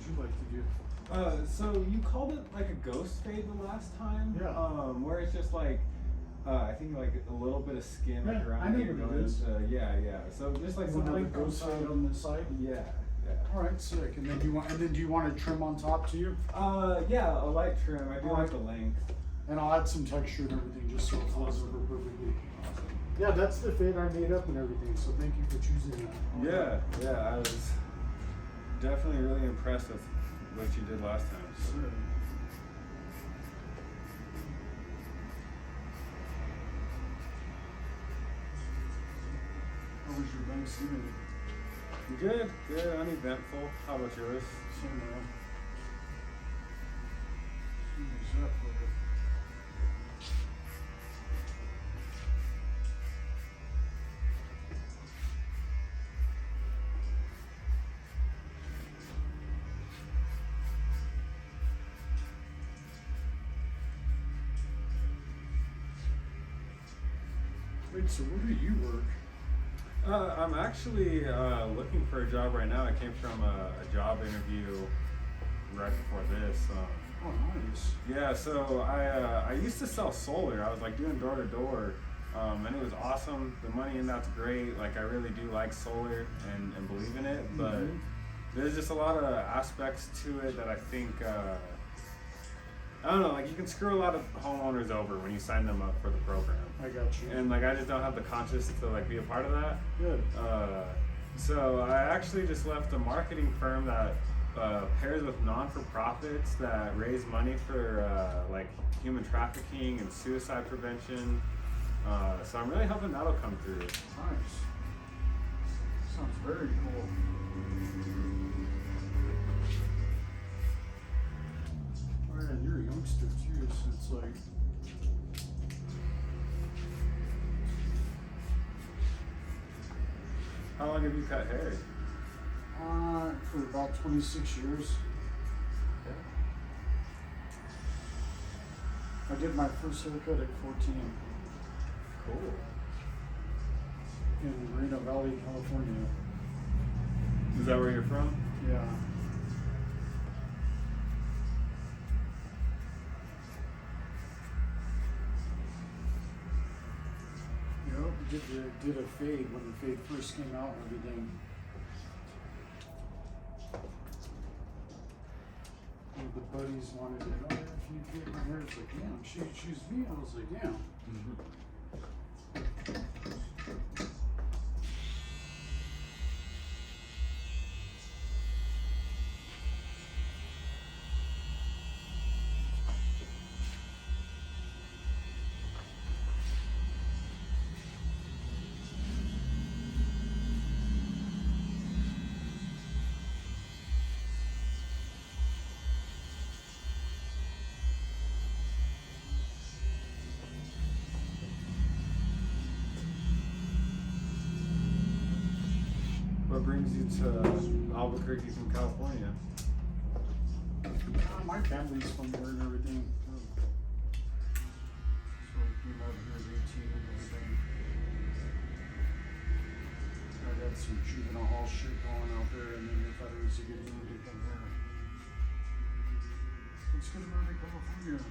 you like to do? So you called it like a ghost fade the last time? Yeah. Where it's just like, I think like a little bit of skin like Yeah, around I know here what it going is. yeah. So just like You something want like the ghost fade on the side? Yeah. All right, sick. And then do you want to trim on top too? Yeah, a light trim. I do like the length. And I'll add some texture and everything just so it flows over perfectly. Awesome. Yeah, that's the fade I made up and everything. So thank you for choosing that. Yeah, I was definitely really impressed with what you did last time. So. How was your Thanksgiving? Good, uneventful. How about yours? Same man. Who's that for you? Wait, so where do you work? I'm actually looking for a job right now. I came from a job interview right before this. Oh, nice. Yeah, so I used to sell solar. I was like doing door to door, and it was awesome. The money in that's great. Like I really do like solar and believe in it, but there's just a lot of aspects to it that I think I don't know. Like you can screw a lot of homeowners over when you sign them up for the program. I got you. And like I just don't have the conscience to like be a part of that. Good. So I actually just left a marketing firm that pairs with non-for-profits that raise money for like human trafficking and suicide prevention. So I'm really hoping that'll come through. Nice. Sounds very cool. Oh yeah, you're a youngster too, so it's like. How long have you cut hair? For about 26 years. Yeah. I did my first haircut at 14 Cool. in Moreno Valley, California. Is that where you're from? Yeah. Yep, did a fade when the fade first came out and everything. One of the buddies wanted it. Oh, if you fade my hair, it's like, damn, she choose me. I was like, damn. What brings you to Albuquerque from California? My family's from there and everything. So we came out here at 18 and everything. I got some juvenile hall shit going out there, and then they thought it was a good move to come here. Let's get over to California.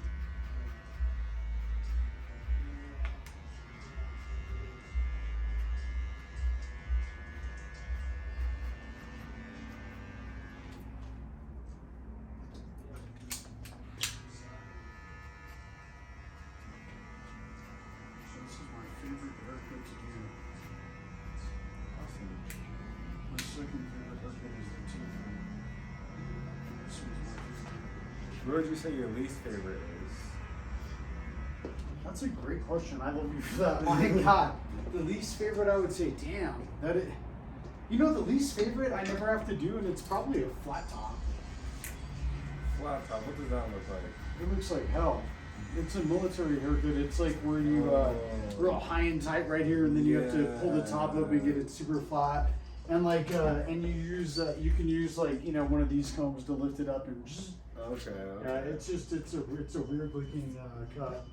This is my favorite haircut to do. Awesome. My second favorite haircut is the T-frame. This one's my favorite. What would you say your least favorite is? That's a great question. I love you for that. My God, the least favorite I would say, damn, that it. You know, the least favorite I never have to do, and it's probably a flat top. Flat top, what does that look like? It looks like hell. It's a military haircut. It's like where you real high and tight right here, and then you have to pull the top up and get it super flat. And like, and you use you can use like one of these combs to lift it up and just. Okay. Yeah, it's a weird looking cut.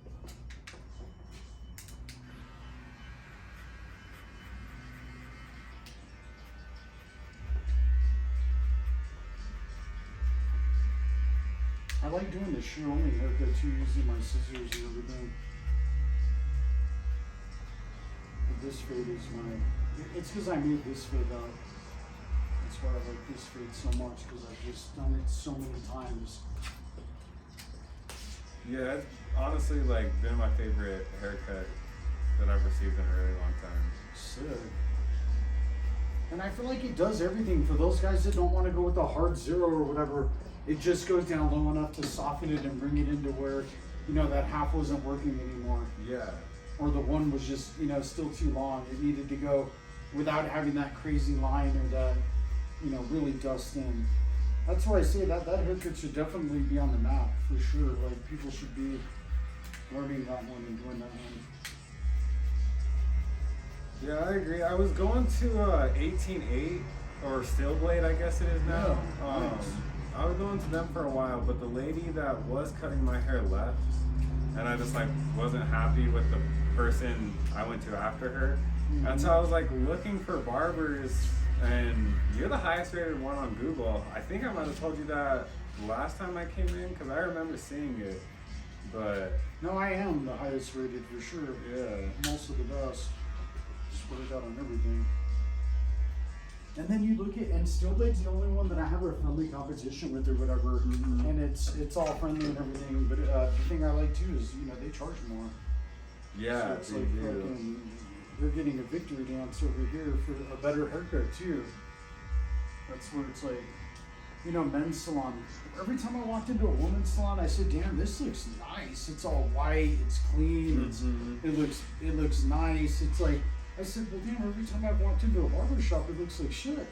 like doing the shear only haircut too, using my scissors and everything. But this fade is it's because I made this fade up. That's why I like this fade so much, because I've just done it so many times. Yeah, it's honestly like been my favorite haircut that I've received in a really long time. Sick. And I feel like it does everything for those guys that don't want to go with a hard zero or whatever. It just goes down low enough to soften it and bring it into where, you know, that half wasn't working anymore. Yeah. Or the one was just, you know, still too long. It needed to go without having that crazy line or that, you know, really dust in. That's why I say that haircut should definitely be on the map for sure. Like, people should be learning that one and doing that one. Yeah, I agree. I was going to 18.8 or Steel Blade, I guess it is now. Yeah, nice. I was going to them for a while, but the lady that was cutting my hair left, and I just like wasn't happy with the person I went to after her. Mm-hmm. And so I was like looking for barbers, and you're the highest rated one on Google. I think I might have told you that last time I came in, because I remember seeing it. But No, I am the highest rated for sure. yeah, I'm also the best. Swear to God on everything. And then you look at, and Steel Blade's the only one that I have a friendly competition with or whatever, and it's all friendly and everything. But the thing I like too is, you know, they charge more. yeah, So it's they like do. fucking, they're getting a victory dance over here for a better haircut too. That's where it's like, you know, men's salon. Every time I walked into a woman's salon, I said, "Damn, this looks nice. It's all white. It's clean. It looks nice." It's like, I said, "Well, damn, every time I've walked into a barber shop, it looks like shit."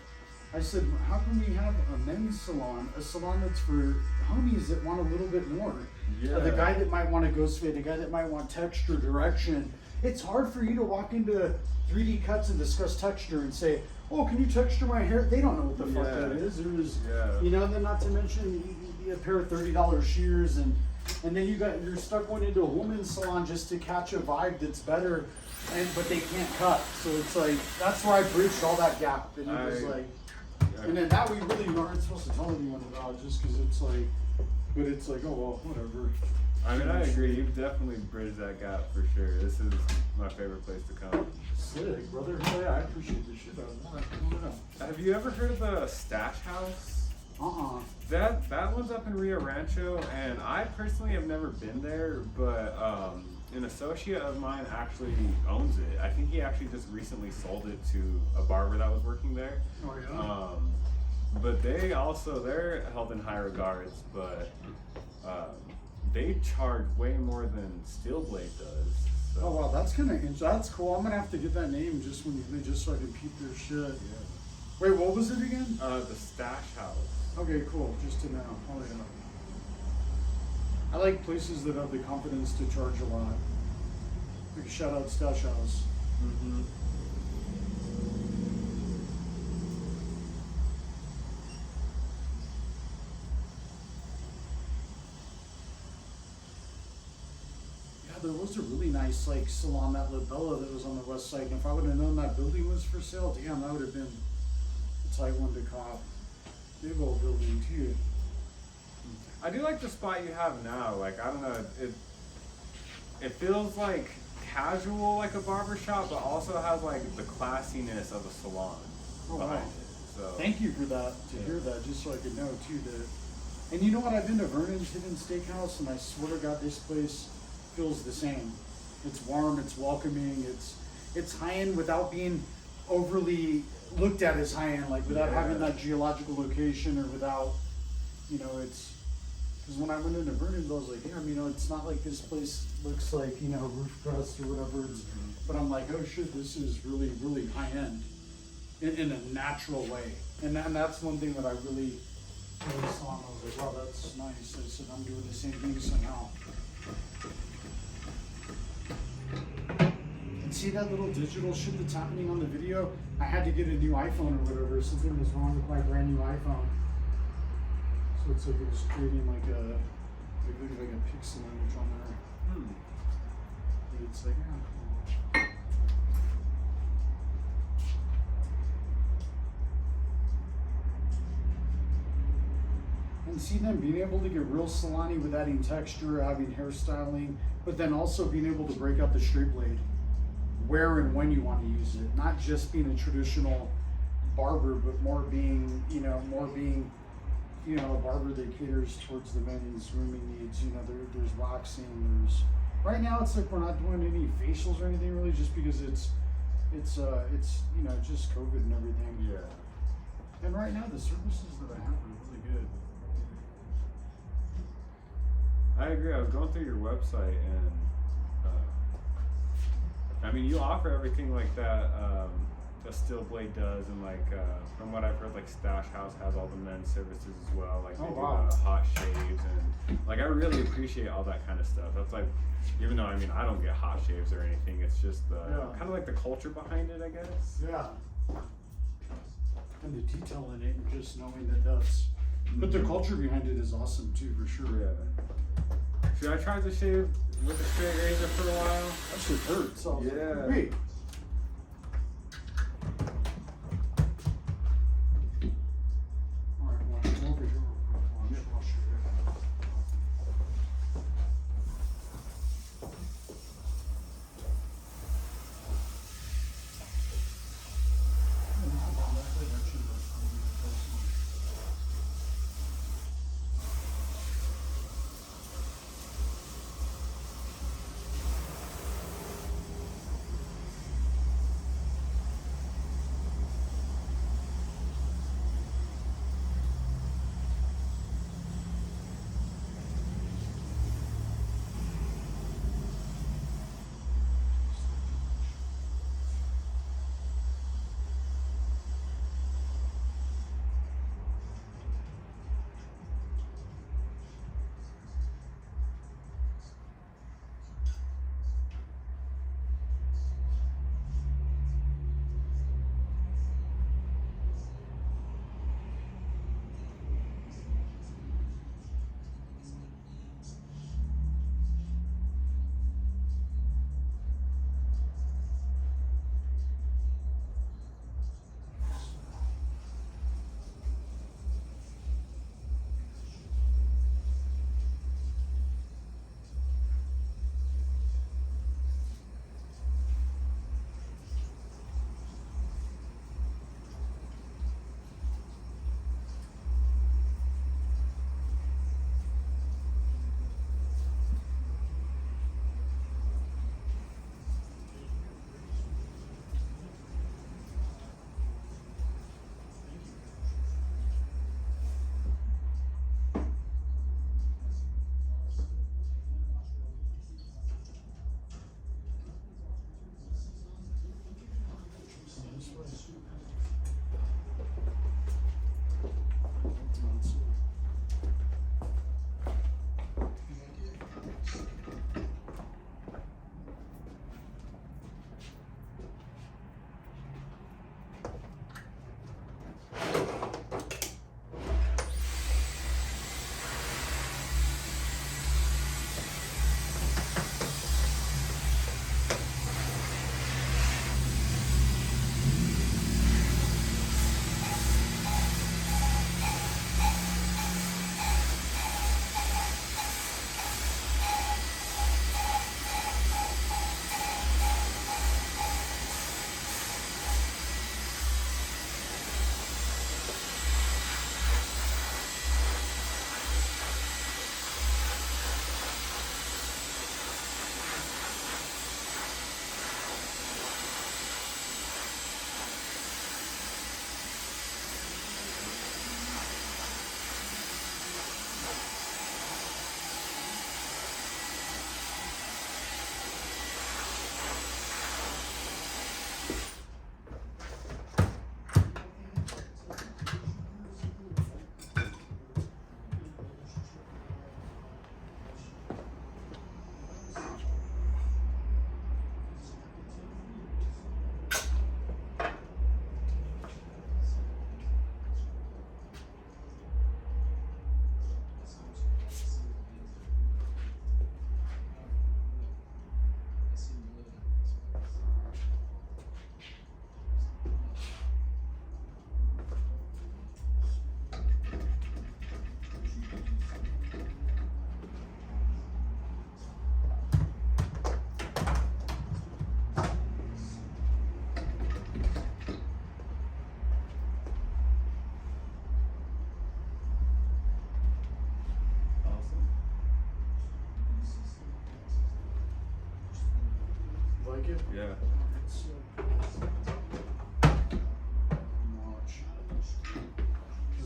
I said, "How can we have a men's salon, a salon that's for homies that want a little bit more? Yeah. The guy that might want a ghost fade, the guy that might want texture, direction. It's hard for you to walk into 3D cuts and discuss texture and say, "Oh, can you texture my hair?" They don't know what the fuck that is. There's, you know, then not to mention a pair of $30 shears, and then you're stuck going into a woman's salon just to catch a vibe that's better, but they can't cut. So it's like, that's where I bridged all that gap. And it was like, and then that we really aren't supposed to tell anyone about, just because it's like, but it's like, oh well, whatever. I mean, I agree. You've definitely bridged that gap for sure. This is my favorite place to come. Sick, brother. Hell yeah, I appreciate this shit. I don't know. Have you ever heard of the Stash House? That one's up in Rio Rancho, and I personally have never been there, but an associate of mine actually owns it. I think he actually just recently sold it to a barber that was working there. Oh yeah. But they're held in high regards, but they charge way more than Steel Blade does. So. Oh wow, that's that's cool. I'm gonna have to get that name just so I can peep their shit. Yeah. Wait, what was it again? The Stash House. Okay, cool. Just to know. Oh yeah. I like places that have the confidence to charge a lot. Like shout out Stash House. Mm-hmm. There was a really nice like salon at La Bella that was on the west side, and if I would have known that building was for sale, damn, that would have been a tight one to cop. Big old building too. I do like the spot you have now. Like, I don't know, it feels like casual, like a barber shop, but also has like the classiness of a salon behind it. So thank you for that, hear that, just so I could know too that. And you know what? I've been to Vernon's Hidden Steakhouse, and I swear to God, this place feels the same. It's warm, it's welcoming, it's high end without being overly looked at as high end, like without having that geological location or without, you know, it's because when I went into Vernon's, I was like, damn, you know, it's not like this place looks like, you know, roof crust or whatever. But I'm like, oh shit, this is really, really high end in a natural way. And that's one thing that I really saw, and I was like, wow, that's nice. I said, I'm doing the same thing somehow. And see that little digital shit that's happening on the video? I had to get a new iPhone or whatever. Something was wrong with my brand new iPhone. So it's like it was creating like a pixel image on there. And it's like, yeah. And can see them being able to get real salon-y with adding texture, having hairstyling, but then also being able to break out the straight blade where and when you want to use it. Not just being a traditional barber, but more being, you know, a barber that caters towards the men's grooming needs. You know, there's waxing, right now it's like we're not doing any facials or anything really, just because it's you know, just COVID and everything. Yeah. And right now the services that I have are really good. I agree. I was going through your website, and I mean, you offer everything like that. A steel blade does, and like from what I've heard, like Stash House has all the men's services as well. Like they do hot shaves, and like I really appreciate all that kind of stuff. That's like, even though I mean I don't get hot shaves or anything, it's just kind of like the culture behind it, I guess. Yeah. And the detail in it, and just knowing that that's. But the culture behind it is awesome too, for sure. Yeah. Should I try to shave with a straight razor for a while? That shit hurts. So Yeah. Wait. All right, well, come over here real quick. I'll show you. it? Yeah. Watch.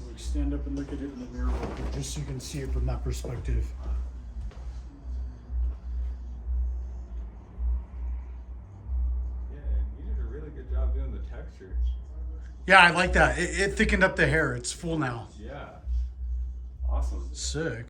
Like stand up and look at it in the mirror real quick, just so you can see it from that perspective. Yeah, and you did a really good job doing the texture. Yeah, I like that. It thickened up the hair. It's full now. Yeah. Awesome. Sick.